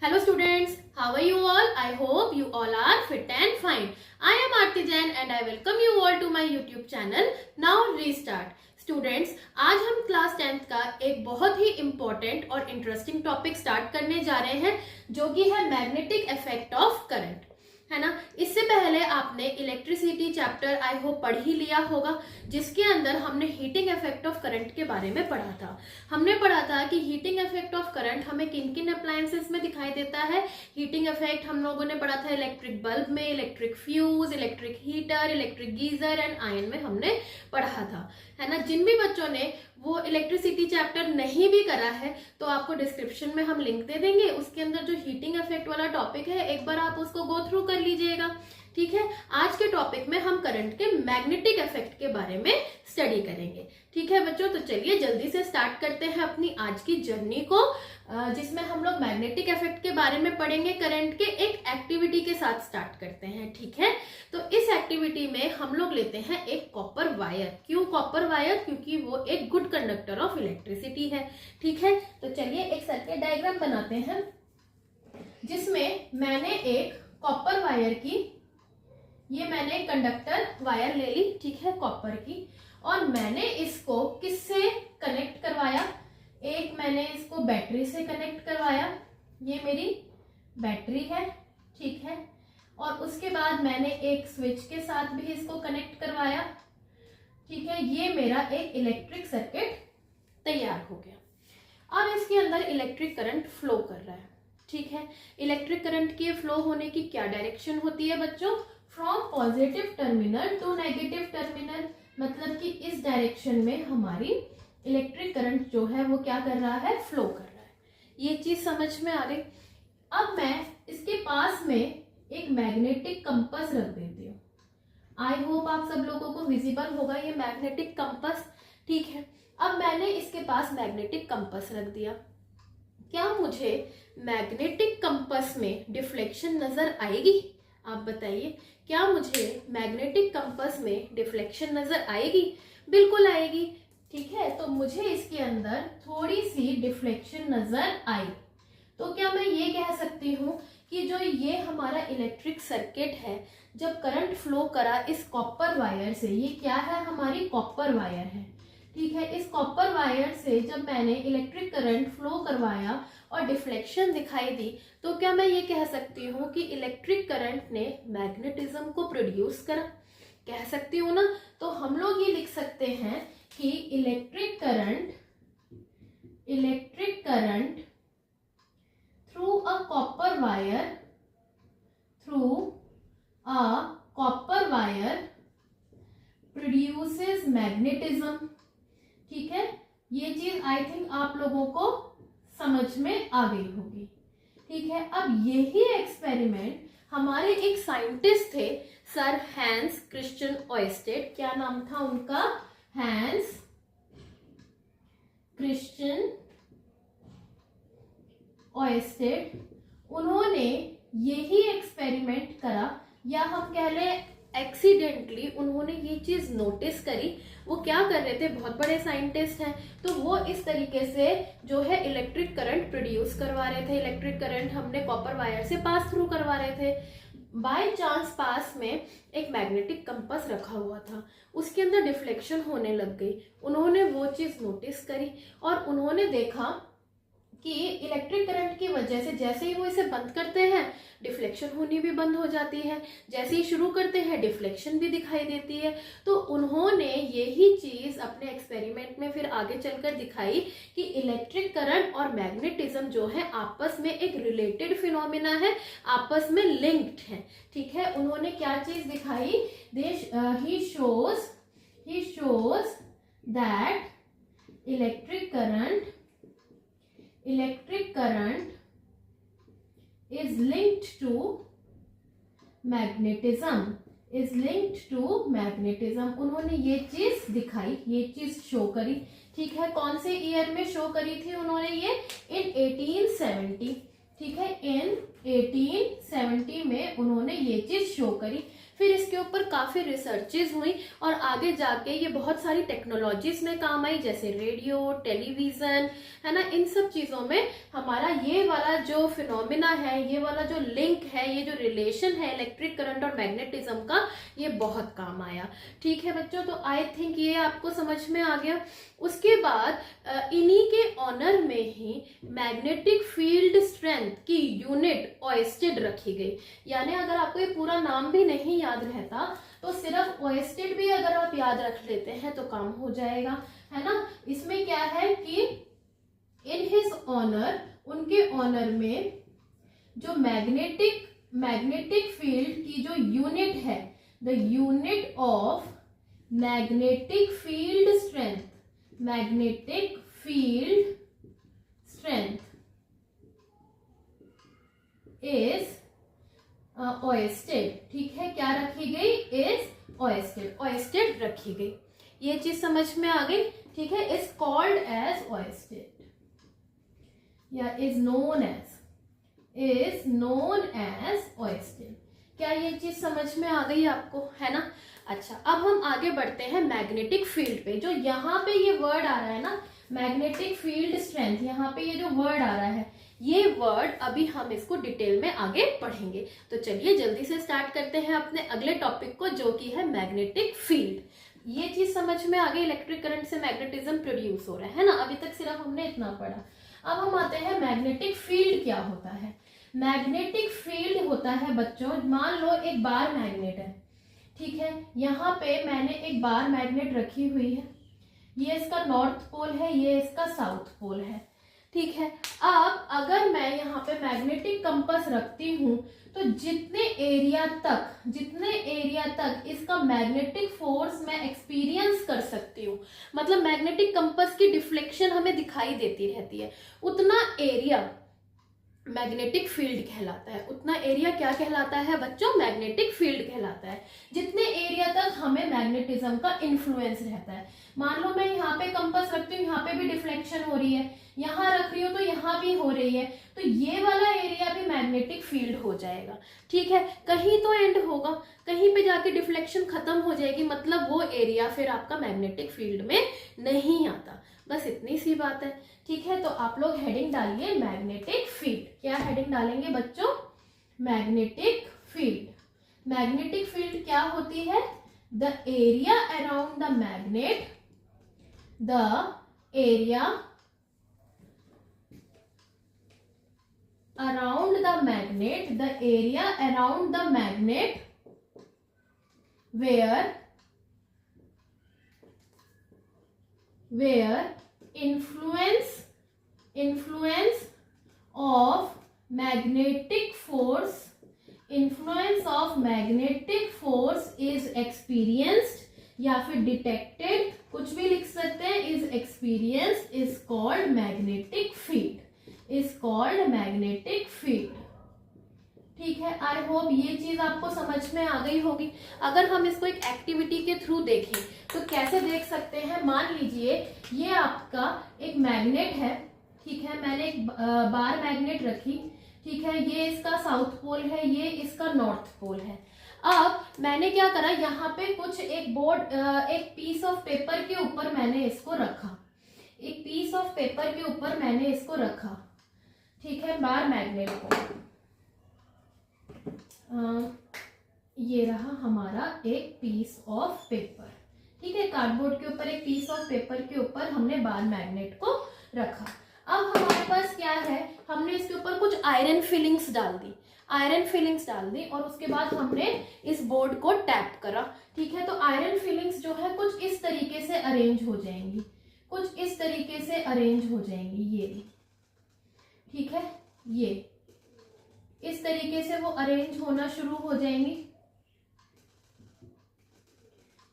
Hello students, how are you all? I hope you all are fit and fine. I am Aarti Jain and I welcome you all to my YouTube channel. Now restart. Students, आज हम class 10th का एक बहुत ही important और interesting topic start करने जा रहे हैं जो कि है मैग्नेटिक इफेक्ट ऑफ करंट, है ना। इससे पहले आपने इलेक्ट्रिसिटी चैप्टर आई होप पढ़ ही लिया होगा, जिसके अंदर हमने हीटिंग इफेक्ट ऑफ करंट के बारे में पढ़ा था। हमने पढ़ा था कि हीटिंग इफेक्ट ऑफ करंट हमें किन किन अप्लायंसेस में दिखाई देता है। हीटिंग इफेक्ट हम लोगों ने पढ़ा था इलेक्ट्रिक बल्ब में, electric fuse, electric heater, electric geyser and ion में हमने पढ़ा था, है ना। जिन भी बच्चों ने वो इलेक्ट्रिसिटी चैप्टर नहीं भी करा है तो आपको डिस्क्रिप्शन में हम लिंक दे देंगे, उसके अंदर जो हीटिंग इफेक्ट वाला टॉपिक है एक बार आप उसको गो थ्रू कर लीजिएगा, ठीक है। आज के टॉपिक में हम करंट के मैग्नेटिक इफेक्ट के बारे में स्टडी करेंगे, ठीक है बच्चों। तो चलिए जल्दी से स्टार्ट करते हैं अपनी आज की जर्नी को, जिसमें हम लोग मैग्नेटिक इफेक्ट के बारे में पढ़ेंगे। करंट के एक एक्टिविटी के साथ स्टार्ट करते हैं, ठीक है। तो इस एक्टिविटी में हम लोग लेते हैं एक कॉपर वायर। क्यों कॉपर वायर? क्योंकि वो एक गुड कंडक्टर ऑफ इलेक्ट्रिसिटी है, ठीक है। तो चलिए एक सर्किट डायग्राम बनाते हैं जिसमें मैंने एक कॉपर वायर की, ये मैंने कंडक्टर वायर ले ली, ठीक है, कॉपर की, और मैंने इसको किससे कनेक्ट करवाया? एक मैंने इसको बैटरी से कनेक्ट करवाया, ये मेरी बैटरी है, ठीक है। और उसके बाद मैंने एक स्विच के साथ भी इसको कनेक्ट करवाया, ठीक है। ये मेरा एक इलेक्ट्रिक सर्किट तैयार हो गया। अब इसके अंदर इलेक्ट्रिक करंट फ्लो कर रहा है, ठीक है। इलेक्ट्रिक करंट के फ्लो होने की क्या डायरेक्शन होती है बच्चों? From positive terminal to negative terminal, मतलब कि इस डायरेक्शन में हमारी इलेक्ट्रिक करंट जो है वो क्या कर रहा है? फ्लो कर रहा है। ये चीज समझ में आ गई। अब मैं इसके पास में एक मैग्नेटिक कंपास रख देती हूँ। आई होप आप सब लोगों को विजिबल होगा ये मैग्नेटिक कंपास, ठीक है। अब मैंने इसके पास मैग्नेटिक कंपास रख दिया। क्या मुझे मैग्नेटिक कंपास में डिफ्लेक्शन नजर आएगी? आप बताइए, क्या मुझे मैग्नेटिक कंपास में डिफ्लेक्शन नजर आएगी? बिल्कुल आएगी, ठीक है। तो मुझे इसके अंदर थोड़ी सी डिफ्लेक्शन नजर आई, तो क्या मैं ये कह सकती हूँ कि जो ये हमारा इलेक्ट्रिक सर्किट है, जब करंट फ्लो करा इस कॉपर वायर से, ये क्या है? हमारी कॉपर वायर है, ठीक है। इस कॉपर वायर से जब मैंने इलेक्ट्रिक करंट फ्लो करवाया और डिफ्लेक्शन दिखाई दी, तो क्या मैं ये कह सकती हूँ कि इलेक्ट्रिक करंट ने मैग्नेटिज्म को प्रोड्यूस करा? कह सकती हूँ ना। तो हम लोग ये लिख सकते हैं कि electric current through a copper wire produces magnetism, ठीक है। ये चीज आई थिंक आप लोगों को समझ में आ गई होगी, ठीक है। अब यही एक्सपेरिमेंट हमारे एक साइंटिस्ट थे, सर हैंस क्रिश्चियन ओयस्टेड। क्या नाम था उनका? Hans Christian Oersted. उन्होंने यही एक्सपेरिमेंट करा, या हम कह लें एक्सीडेंटली उन्होंने ये चीज नोटिस करी। वो क्या कर रहे थे? बहुत बड़े साइंटिस्ट हैं, तो वो इस तरीके से जो है इलेक्ट्रिक करंट प्रोड्यूस करवा रहे थे। इलेक्ट्रिक करंट हमने कॉपर वायर से पास थ्रू करवा रहे थे। बाय चांस पास में एक मैग्नेटिक कंपास रखा हुआ था, उसके अंदर डिफ्लेक्शन होने लग गई। उन्होंने वो चीज नोटिस करी और उन्होंने देखा कि इलेक्ट्रिक करंट की वजह से जैसे ही वो इसे बंद करते हैं डिफ्लेक्शन होनी भी बंद हो जाती है, जैसे ही शुरू करते हैं डिफ्लेक्शन भी दिखाई देती है। तो उन्होंने यही चीज अपने एक्सपेरिमेंट में फिर आगे चलकर दिखाई कि इलेक्ट्रिक करंट और मैग्नेटिज्म जो है आपस में एक रिलेटेड फिनोमिना है, आपस में लिंक्ड है, ठीक है। उन्होंने क्या चीज दिखाई? He shows that electric current is linked to magnetism। उन्होंने ये चीज दिखाई, ये चीज शो करी, ठीक है। कौन से ईयर में शो करी थी उन्होंने ये? इन 1870, ठीक है। इन 1870 में उन्होंने ये चीज शो करी। फिर इसके ऊपर काफ़ी रिसर्चेज हुई और आगे जाके ये बहुत सारी टेक्नोलॉजीज में काम आई, जैसे रेडियो, टेलीविज़न, है ना। इन सब चीज़ों में हमारा ये वाला जो फिनोमिना है, ये वाला जो लिंक है, ये जो रिलेशन है इलेक्ट्रिक करंट और मैग्नेटिज्म का, ये बहुत काम आया। ठीक है बच्चों, तो आई थिंक ये आपको समझ में आ गया। उसके बाद इन्हीं के ऑनर में ही मैग्नेटिक फील्ड स्ट्रेंथ की यूनिट ओएसटेड रखी गई। यानी अगर आपको ये पूरा नाम भी नहीं याद रहता तो सिर्फ ओएसटेड भी अगर आप याद रख लेते हैं तो काम हो जाएगा, है ना। इसमें क्या है कि इन हिज ऑनर, उनके ऑनर में जो मैग्नेटिक फील्ड की जो यूनिट है, the unit of magnetic field strength, magnetic field strength is oersted. ठीक है, क्या रखी गई? इज ओएसटेड रखी गई। ये चीज समझ में आ गई। ठीक है, इज कॉल्ड एज ओएसटेड या इज नोन एज ओएसटेड। क्या ये चीज समझ में आ गई आपको, है ना। अच्छा, अब हम आगे बढ़ते हैं मैग्नेटिक फील्ड पे। जो यहाँ पे ये वर्ड आ रहा है ना, मैग्नेटिक फील्ड स्ट्रेंथ, यहाँ पे ये जो वर्ड आ रहा है, ये वर्ड अभी हम इसको डिटेल में आगे पढ़ेंगे। तो चलिए जल्दी से स्टार्ट करते हैं अपने अगले टॉपिक को, जो कि है मैग्नेटिक फील्ड। ये चीज समझ में आ गई, इलेक्ट्रिक करंट से मैग्नेटिज्म प्रोड्यूस हो रहा है ना। अभी तक सिर्फ हमने इतना पढ़ा। अब हम आते हैं मैग्नेटिक फील्ड क्या होता है। मैग्नेटिक फील्ड होता है बच्चों, मान लो एक बार मैग्नेट है। ठीक है, यहाँ पे मैंने एक बार मैग्नेट रखी हुई है, ये इसका नॉर्थ पोल है, ये इसका साउथ पोल है। ठीक है, अब अगर मैं यहाँ पे मैग्नेटिक कंपास रखती हूँ तो जितने एरिया तक इसका मैग्नेटिक फोर्स मैं एक्सपीरियंस कर सकती हूँ, मतलब मैग्नेटिक कंपास की डिफ्लेक्शन हमें दिखाई देती रहती है, उतना एरिया मैग्नेटिक फील्ड कहलाता है। उतना एरिया क्या कहलाता है बच्चों? मैग्नेटिक फील्ड कहलाता है। जितने एरिया तक हमें मैग्नेटिज्म का इन्फ्लुएंस रहता है। मान लो मैं यहाँ पे कंपास रखती हूँ, यहाँ पे भी डिफ्लेक्शन हो रही है, यहाँ रख रही हूँ तो यहाँ भी हो रही है, तो ये वाला एरिया भी मैग्नेटिक फील्ड हो जाएगा। ठीक है, कहीं तो एंड होगा, कहीं पे जाके डिफ्लेक्शन खत्म हो जाएगी, मतलब वो एरिया फिर आपका मैग्नेटिक फील्ड में नहीं आता। बस इतनी सी बात है। ठीक है, तो आप लोग हेडिंग डालिए मैग्नेटिक फील्ड। क्या हेडिंग डालेंगे बच्चों? Magnetic field. मैग्नेटिक फील्ड क्या होती है? The area around the magnet, the area around the magnet, the area around the magnet where influence of magnetic force is experienced या फिर डिटेक्टेड, कुछ भी लिख सकते हैं, is experienced is called magnetic field, is called magnetic field। ठीक है, I hope ये चीज आपको समझ में आ गई होगी। अगर हम इसको एक एक्टिविटी के थ्रू देखें तो कैसे देख सकते हैं? मान लीजिए ये आपका एक मैग्नेट है। ठीक है, मैंने एक बार मैग्नेट रखी। ठीक है, ये इसका साउथ पोल है, ये इसका नॉर्थ पोल है। अब मैंने क्या करा, यहाँ पे कुछ एक पीस ऑफ पेपर के ऊपर मैंने इसको रखा, एक पीस ऑफ पेपर के ऊपर मैंने इसको रखा। ठीक है, बार मैग्नेट को, ये रहा हमारा एक पीस ऑफ पेपर। ठीक है, कार्डबोर्ड के ऊपर एक पीस ऑफ पेपर के ऊपर हमने बार मैग्नेट को रखा। अब हमारे पास क्या है, हमने इसके ऊपर कुछ आयरन फिलिंग्स डाल दी और उसके बाद हमने इस बोर्ड को टैप करा। ठीक है, तो आयरन फिलिंग्स जो है कुछ इस तरीके से अरेंज हो जाएंगी, ये। ठीक है, ये इस तरीके से वो अरेंज होना शुरू हो जाएंगी।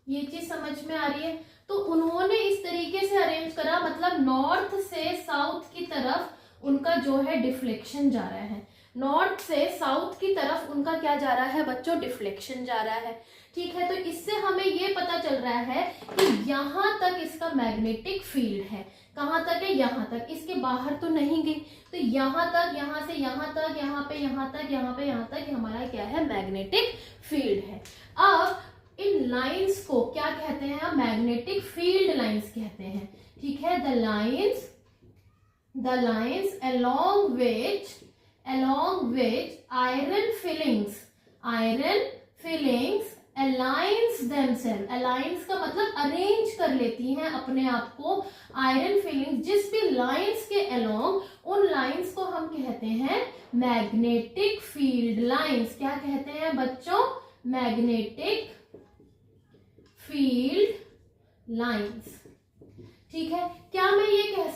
ये चीज समझ में आ रही है? तो उन्होंने इस तरीके से अरेंज करा, मतलब नॉर्थ से साउथ की तरफ उनका जो है डिफ्लेक्शन जा रहा है। नॉर्थ से साउथ की तरफ उनका क्या जा रहा है बच्चों, डिफ्लेक्शन जा रहा है। ठीक है, तो इससे हमें ये पता चल रहा है कि यहाँ तक इसका मैग्नेटिक फील्ड है। कहाँ तक है, यहाँ तक, इसके बाहर तो नहीं गई। तो यहाँ तक, यहाँ से यहाँ तक, यहाँ पे यहाँ तक, यहाँ पे यहाँ तक हमारा क्या है, मैग्नेटिक फील्ड है। अब इन लाइंस को क्या कहते हैं, मैग्नेटिक फील्ड लाइंस कहते हैं। ठीक है, the lines along which iron fillings aligns themselves, aligns का मतलब अरेंज कर लेती हैं अपने आप को, आयरन फिलिंग्स जिस भी लाइंस के along, उन लाइंस को हम कहते हैं मैग्नेटिक फील्ड लाइंस। क्या कहते हैं बच्चों, मैग्नेटिक फील्ड लाइंस। ठीक है, क्या मैं ये कह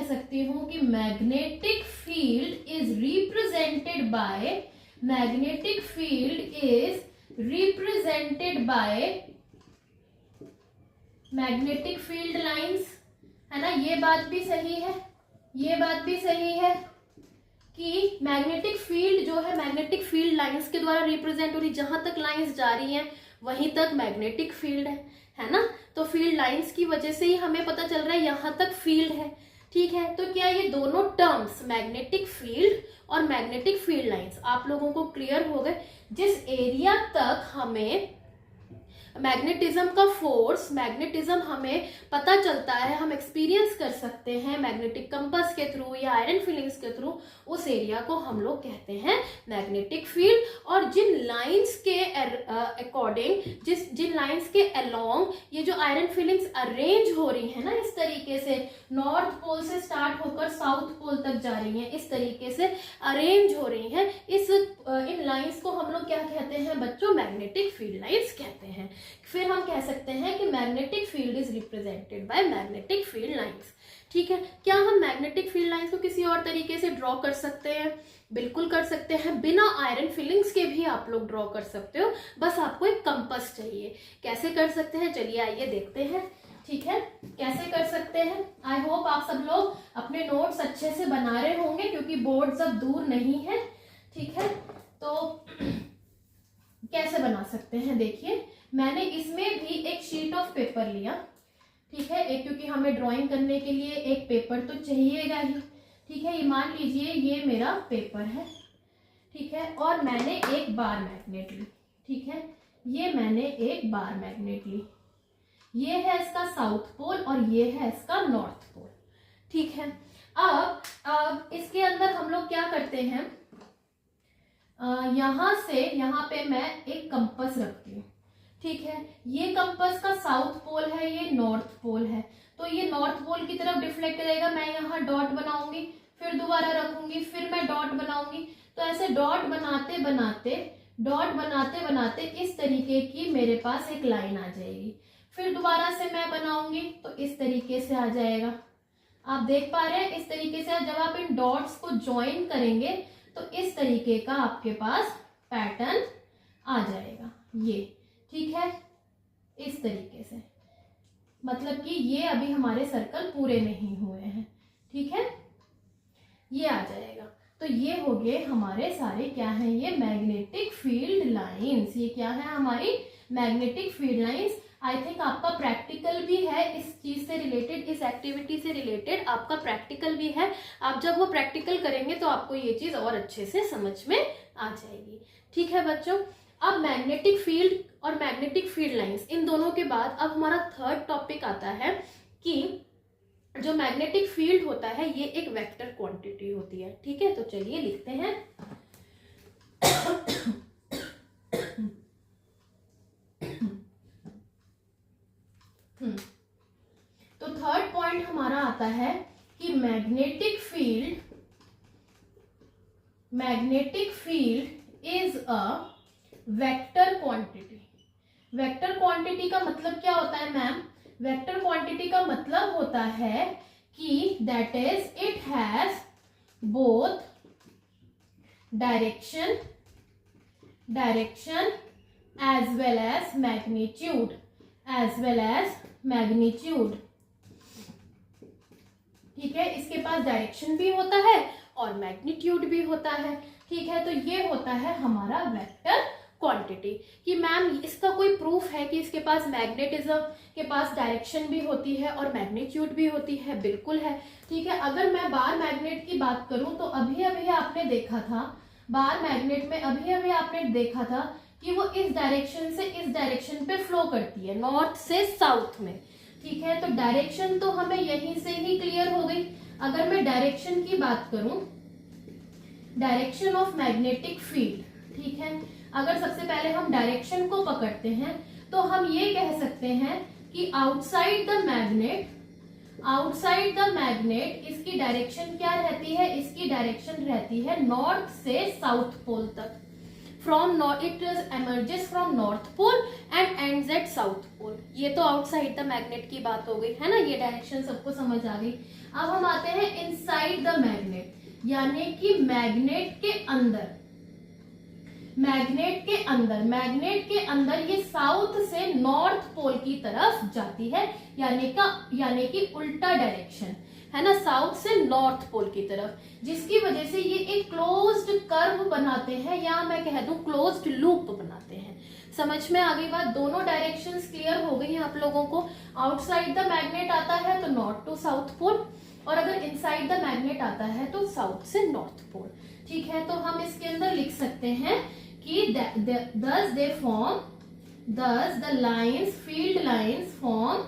सकती हूं कि magnetic field is represented by magnetic field lines, है ना। ये बात भी सही है कि मैग्नेटिक फील्ड जो है मैग्नेटिक फील्ड लाइंस के द्वारा रिप्रेजेंट हो रही, जहां तक लाइंस जा रही हैं वहीं तक मैग्नेटिक फील्ड है ना। तो फील्ड लाइंस की वजह से ही हमें पता चल रहा है यहाँ तक फील्ड है। ठीक है, तो क्या ये दोनों टर्म्स मैग्नेटिक फील्ड और मैग्नेटिक फील्ड लाइंस आप लोगों को क्लियर हो गए। जिस एरिया तक हमें मैग्नेटिज्म का फोर्स, मैग्नेटिज्म हमें पता चलता है, हम एक्सपीरियंस कर सकते हैं मैग्नेटिक कंपास के थ्रू या आयरन फीलिंग्स के थ्रू, उस एरिया को हम लोग कहते हैं मैग्नेटिक फील्ड। और जिन लाइंस के अकॉर्डिंग, जिन लाइंस के अलोंग ये जो आयरन फीलिंग्स अरेंज हो रही है ना, इस तरीके से नॉर्थ पोल से स्टार्ट होकर साउथ पोल तक जा रही हैं, इस तरीके से अरेंज हो रही हैं, इन लाइंस को हम लोग क्या कहते हैं बच्चों, मैग्नेटिक फील्ड लाइंस कहते हैं। फिर हम कह सकते हैं कि magnetic field is represented by magnetic field lines. ठीक है, क्या हम मैग्नेटिक फील्ड लाइंस को किसी और तरीके से ड्रॉ कर सकते हैं? बिल्कुल कर सकते हैं, बिना आयरन फीलिंग्स के भी आप लोग ड्रॉ कर सकते हो, बस आपको एक कंपास चाहिए। कैसे कर सकते हैं, चलिए आइए देखते हैं। ठीक है, कैसे कर सकते हैं? आई होप आप सब लोग अपने नोट्स अच्छे से बना रहे होंगे, क्योंकि बोर्ड अब दूर नहीं है। ठीक है, तो कैसे बना सकते हैं, देखिए मैंने इसमें भी एक शीट ऑफ पेपर लिया। ठीक है, एक, क्योंकि हमें ड्राइंग करने के लिए एक पेपर तो चाहिएगा ही। ठीक है, ये मान लीजिए ये मेरा पेपर है। ठीक है, और मैंने एक बार मैग्नेट ली। ठीक है, ये मैंने एक बार मैग्नेट ली, ये है इसका साउथ पोल और ये है इसका नॉर्थ पोल। ठीक है, अब इसके अंदर हम लोग क्या करते हैं, यहां से यहां पे मैं एक कंपास रखती हूँ। ठीक है, ये कंपास का साउथ पोल है, ये नॉर्थ पोल है, तो ये नॉर्थ पोल की तरफ डिफ्लेक्ट करेगा। मैं यहाँ डॉट बनाऊंगी, फिर दोबारा रखूंगी, फिर मैं डॉट बनाऊंगी। तो ऐसे डॉट बनाते बनाते इस तरीके की मेरे पास एक लाइन आ जाएगी। फिर दोबारा से मैं बनाऊंगी तो इस तरीके से आ जाएगा। आप देख पा रहे हैं, इस तरीके से जब आप इन डॉट्स को ज्वाइन करेंगे तो इस तरीके का आपके पास पैटर्न आ जाएगा ये। ठीक है, इस तरीके से, मतलब कि ये अभी हमारे सर्कल पूरे नहीं हुए हैं। ठीक है, ये आ जाएगा। तो ये हो गए हमारे सारे क्या हैं, ये मैग्नेटिक फील्ड लाइंस। ये क्या है, हमारी magnetic field lines. I think आपका प्रैक्टिकल भी है इस चीज से रिलेटेड, इस एक्टिविटी से रिलेटेड आपका प्रैक्टिकल भी है। आप जब वो प्रैक्टिकल करेंगे तो आपको ये चीज और अच्छे से समझ में आ जाएगी। ठीक है बच्चों, अब मैग्नेटिक फील्ड और मैग्नेटिक फील्ड लाइंस, इन दोनों के बाद अब हमारा थर्ड टॉपिक आता है कि जो मैग्नेटिक फील्ड होता है ये एक वेक्टर क्वांटिटी होती है। ठीक है, तो चलिए लिखते हैं। तो थर्ड पॉइंट हमारा आता है कि magnetic field is a vector quantity. Vector quantity का मतलब क्या होता है मैम? वेक्टर क्वांटिटी का मतलब होता है कि that is it has both direction as well as magnitude. ठीक है, इसके पास डायरेक्शन भी होता है और मैग्नीट्यूड भी होता है। ठीक है, तो ये होता है हमारा वेक्टर क्वांटिटी। कि मैम इसका कोई प्रूफ है कि इसके पास मैग्नेटिज्म के पास डायरेक्शन भी होती है और मैग्नीट्यूड भी होती है? बिल्कुल है। ठीक है, अगर मैं बार मैग्नेट की बात करूं तो अभी अभी आपने देखा था, बार मैग्नेट में अभी अभी आपने देखा था कि वो इस डायरेक्शन से इस डायरेक्शन पे फ्लो करती है, नॉर्थ से साउथ में। ठीक है, तो डायरेक्शन तो हमें यहीं से ही क्लियर हो गई। अगर मैं डायरेक्शन की बात करूं, डायरेक्शन ऑफ मैग्नेटिक फील्ड, ठीक है, अगर सबसे पहले हम डायरेक्शन को पकड़ते हैं तो हम ये कह सकते हैं कि आउटसाइड द मैग्नेट इसकी डायरेक्शन क्या रहती है? इसकी डायरेक्शन रहती है नॉर्थ से साउथ पोल तक। From north it emerges from north pole and ends at south pole. ये तो आउटसाइड द मैग्नेट की बात हो गई है ना, ये डायरेक्शन सबको समझ आ गई। अब हम आते हैं इनसाइड द मैग्नेट, यानी कि मैग्नेट के अंदर ये साउथ से नॉर्थ पोल की तरफ जाती है, यानी कि उल्टा डायरेक्शन है ना, साउथ से नॉर्थ पोल की तरफ, जिसकी वजह से ये एक क्लोज्ड कर्व बनाते हैं, या मैं कह दूं क्लोज्ड लूप बनाते हैं। समझ में आ गई बात? दोनों डायरेक्शंस क्लियर हो गई हैं आप लोगों को। आउटसाइड द मैग्नेट आता है तो नॉर्थ टू साउथ पोल, और अगर इनसाइड द मैग्नेट आता है तो साउथ से नॉर्थ पोल। ठीक है, तो हम इसके अंदर लिख सकते हैं कि thus the lines, field lines form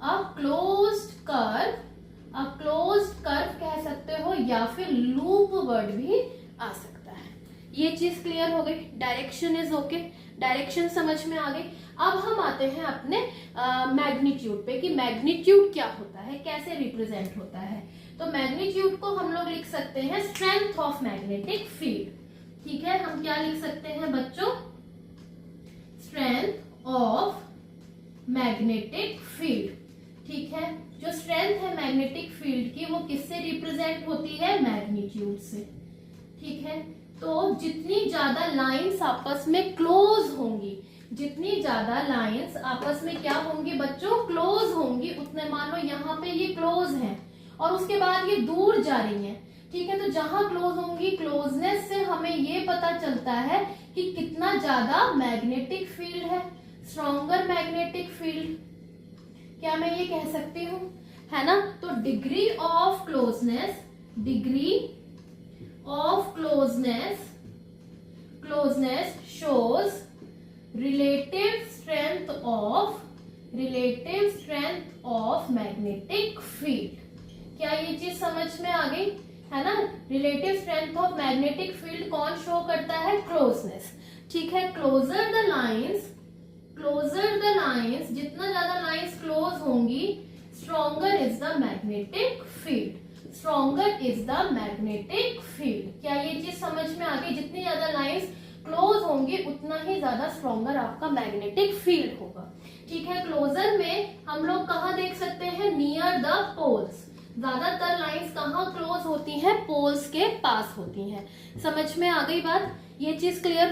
a closed curve कह सकते हो, या फिर लूप वर्ड भी आ सकता है। ये चीज क्लियर हो गई। डायरेक्शन इज ओके, डायरेक्शन समझ में आ गई। अब हम आते हैं अपने मैग्नीट्यूड पे कि मैग्नीट्यूड क्या होता है, कैसे रिप्रेजेंट होता है। तो मैग्नीट्यूड को हम लोग लिख सकते हैं स्ट्रेंथ ऑफ मैग्नेटिक फील्ड। ठीक है, हम क्या लिख सकते हैं बच्चों? Strength of magnetic field. ठीक है, जो स्ट्रेंथ है मैग्नेटिक फील्ड की वो किससे रिप्रेजेंट होती है? मैग्नीट्यूड से। ठीक है, तो जितनी ज्यादा लाइंस आपस में क्लोज होंगी, जितनी ज्यादा लाइंस आपस में क्या होंगी बच्चों? क्लोज होंगी, उतने मान लो यहाँ पे ये क्लोज है और उसके बाद ये दूर जा रही है। ठीक है, तो जहां क्लोज होंगी, क्लोजनेस से हमें ये पता चलता है कि कितना ज्यादा मैग्नेटिक फील्ड है, स्ट्रॉन्गर मैग्नेटिक फील्ड। क्या मैं ये कह सकती हूँ? है ना, तो degree of closeness shows relative strength of magnetic field। क्या ये चीज समझ में आ गई? है ना, relative strength of magnetic field कौन शो करता है? क्लोजनेस। ठीक है, क्लोजर द लाइंस, जितना ज्यादा लाइंस क्लोज होंगी, stronger is the magnetic field. क्या ये चीज समझ में आ गई? जितनी ज्यादा लाइंस क्लोज होंगी उतना ही ज्यादा स्ट्रॉन्गर आपका मैग्नेटिक फील्ड होगा। ठीक है, क्लोजर में हम लोग कहाँ देख सकते हैं? Near the poles. ज्यादातर लाइंस कहाँ क्लोज होती हैं? पोल्स के पास होती हैं। समझ में आ गई बात? ये चीज क्लियर